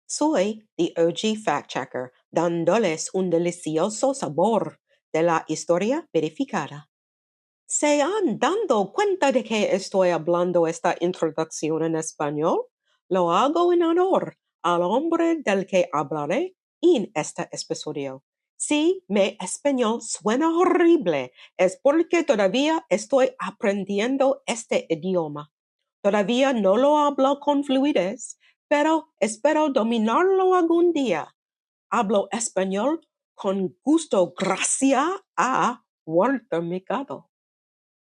Soy the OG Fact Checker, dándoles un delicioso sabor de la historia verificada. ¿Se han dado cuenta de que estoy hablando esta introducción en español? Lo hago en honor al hombre del que hablaré en este episodio. Si mi español suena horrible, es porque todavía estoy aprendiendo este idioma. Todavía no lo hablo con fluidez, pero espero dominarlo algún día. Hablo español con gusto gracias a Walter Mercado.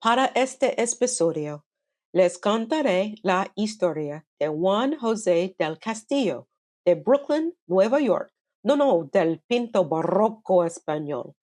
Para este episodio, les contaré la historia de Juan Jose del Castillo, de Brooklyn, Nueva York. No, del pinto barroco español.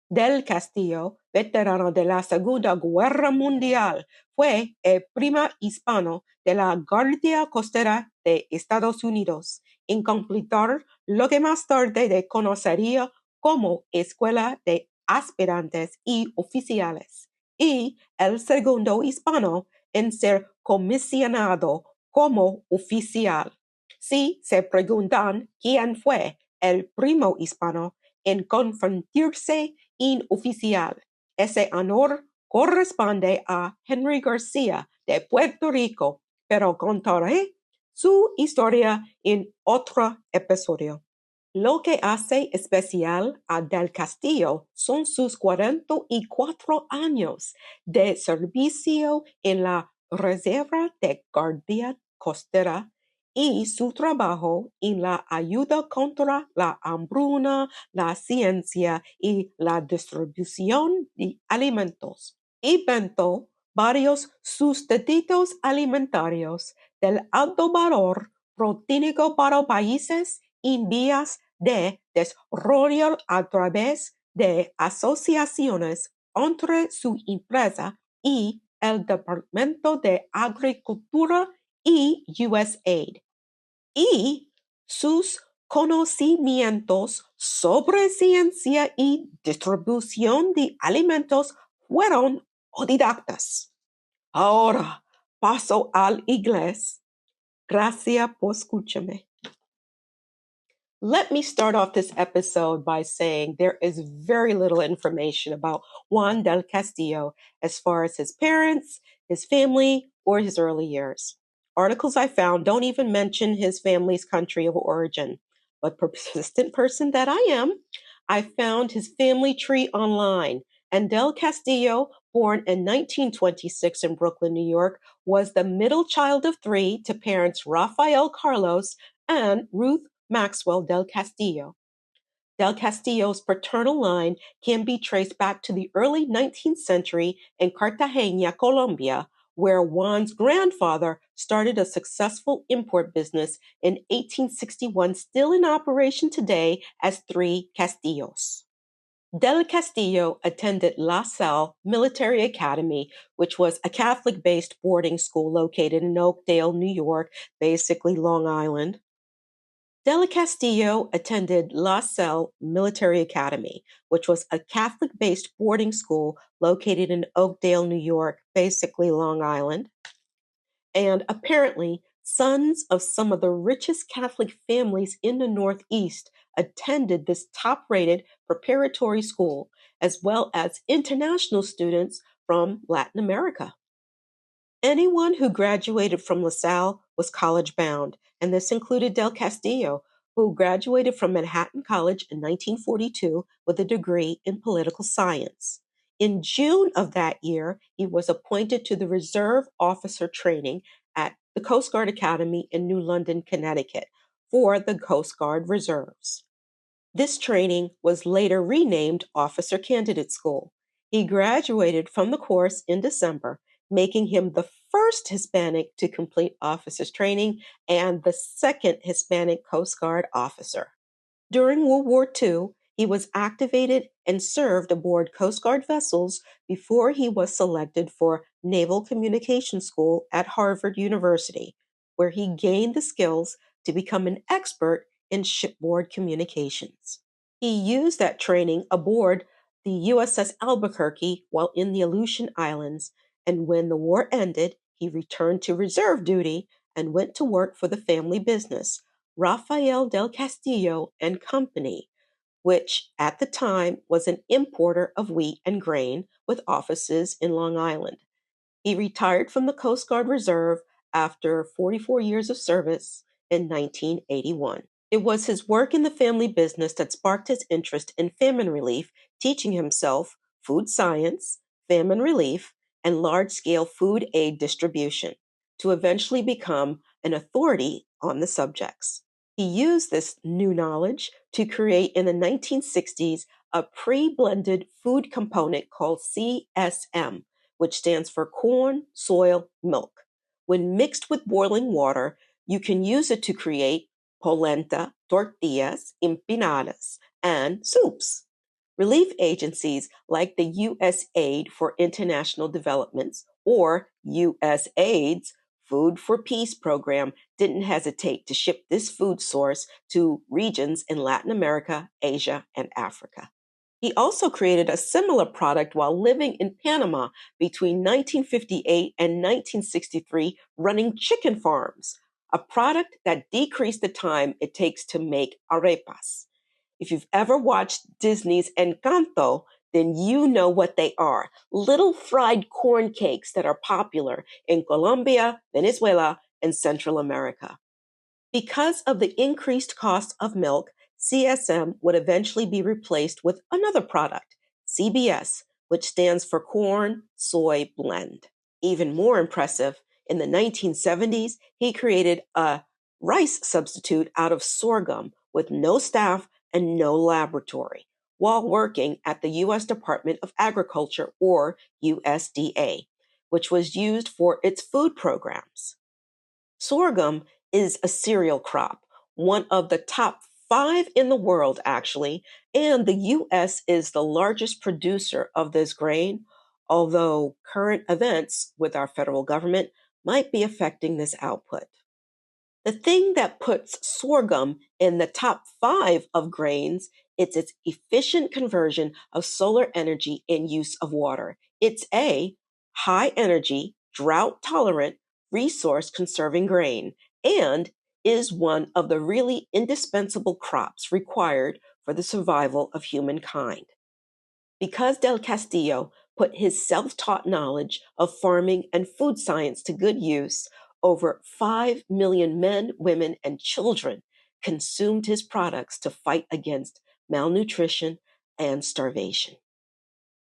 Del Castillo, veterano de la Segunda Guerra Mundial, fue el primer hispano de la Guardia Costera de Estados Unidos en completar lo que más tarde se conocería como Escuela de Aspirantes y Oficiales, y el segundo hispano en ser comisionado como oficial. Si se preguntan quién fue el primo hispano en convertirse en oficial, ese honor corresponde a Henry García de Puerto Rico, pero contaré su historia en otro episodio. Lo que hace especial a Del Castillo son sus 44 años de servicio en la Reserva de Guardia Costera y su trabajo en la ayuda contra la hambruna, la ciencia y la distribución de alimentos. Inventó varios sustitutos alimentarios del alto valor proteínico para países en vías de desarrollo a través de asociaciones entre su empresa y el Departamento de Agricultura y USAID. Y sus conocimientos sobre ciencia y distribución de alimentos fueron autodidactas. Ahora paso al inglés. Gracias por escucharme. Let me start off this episode by saying there is very little information about Juan del Castillo as far as his parents, his family, or his early years. Articles I found don't even mention his family's country of origin. But persistent person that I am, I found his family tree online. And Del Castillo, born in 1926 in Brooklyn, New York, was the middle child of three to parents Rafael Carlos and Ruth Maxwell del Castillo. Del Castillo's paternal line can be traced back to the early 19th century in Cartagena, Colombia, where Juan's grandfather started a successful import business in 1861, still in operation today as Three Castillos. Del Castillo attended La Salle Military Academy, which was a Catholic-based boarding school located in Oakdale, New York, basically Long Island. Del Castillo attended La Salle Military Academy, which was a Catholic-based boarding school located in Oakdale, New York, basically Long Island. And apparently, sons of some of the richest Catholic families in the Northeast attended this top-rated preparatory school, as well as international students from Latin America. Anyone who graduated from La Salle was college-bound, and this included Del Castillo, who graduated from Manhattan College in 1942 with a degree in political science. In June of that year, he was appointed to the Reserve Officer Training at the Coast Guard Academy in New London, Connecticut, for the Coast Guard Reserves. This training was later renamed Officer Candidate School. He graduated from the course in December, making him the first Hispanic to complete officer's training and the second Hispanic Coast Guard officer. During World War II, he was activated and served aboard Coast Guard vessels before he was selected for Naval Communication School at Harvard University, where he gained the skills to become an expert in shipboard communications. He used that training aboard the USS Albuquerque while in the Aleutian Islands, and when the war ended, he returned to reserve duty and went to work for the family business, Rafael del Castillo and Company, which at the time was an importer of wheat and grain with offices in Long Island. He retired from the Coast Guard Reserve after 44 years of service in 1981. It was his work in the family business that sparked his interest in famine relief, teaching himself food science, famine relief, and large scale food aid distribution to eventually become an authority on the subjects. He used this new knowledge to create in the 1960s a pre blended food component called CSM, which stands for corn, soil, milk. When mixed with boiling water, you can use it to create polenta, tortillas, empanadas, and soups. Relief agencies like the U.S. Aid for International Developments, or USAID's Food for Peace program, didn't hesitate to ship this food source to regions in Latin America, Asia, and Africa. He also created a similar product while living in Panama between 1958 and 1963, running chicken farms, a product that decreased the time it takes to make arepas. If you've ever watched Disney's Encanto, then you know what they are: little fried corn cakes that are popular in Colombia, Venezuela, and Central America. Because of the increased cost of milk, CSM would eventually be replaced with another product, CBS, which stands for Corn Soy Blend. Even more impressive, in the 1970s, he created a rice substitute out of sorghum with no staff and no laboratory while working at the U.S. Department of Agriculture, or USDA, which was used for its food programs. Sorghum is a cereal crop, one of the top five in the world, actually, and the U.S. is the largest producer of this grain, although current events with our federal government might be affecting this output. The thing that puts sorghum in the top five of grains is its efficient conversion of solar energy and use of water. It's a high energy, drought tolerant, resource conserving grain, and is one of the really indispensable crops required for the survival of humankind. Because Del Castillo put his self taught knowledge of farming and food science to good use, over 5 million men, women, and children consumed his products to fight against malnutrition and starvation.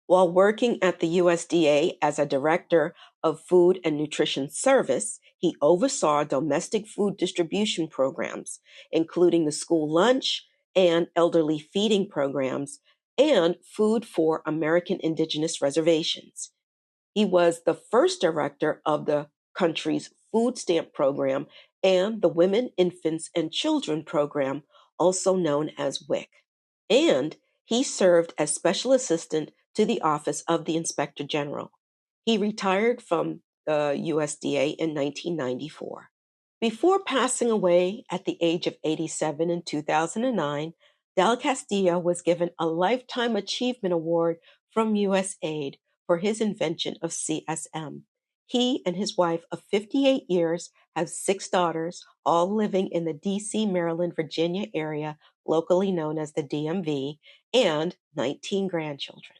While working at the USDA as a director of Food and Nutrition Service, he oversaw domestic food distribution programs, including the school lunch and elderly feeding programs, and food for American Indigenous reservations. He was the first director of the country's food stamp program and the Women, Infants, and Children program, also known as WIC. And he served as special assistant to the Office of the Inspector General. He retired from the USDA in 1994. Before passing away at the age of 87 in 2009, Del Castillo was given a Lifetime Achievement Award from USAID for his invention of CSM. He and his wife of 58 years have 6 daughters, all living in the DC, Maryland, Virginia area, locally known as the DMV, and 19 grandchildren.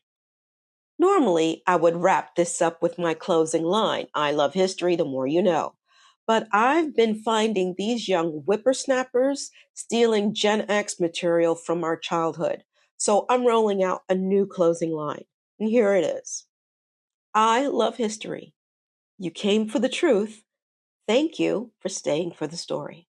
Normally, I would wrap this up with my closing line: I love history, the more you know. But I've been finding these young whippersnappers stealing Gen X material from our childhood. So I'm rolling out a new closing line. And here it is: I love history. You came for the truth. Thank you for staying for the story.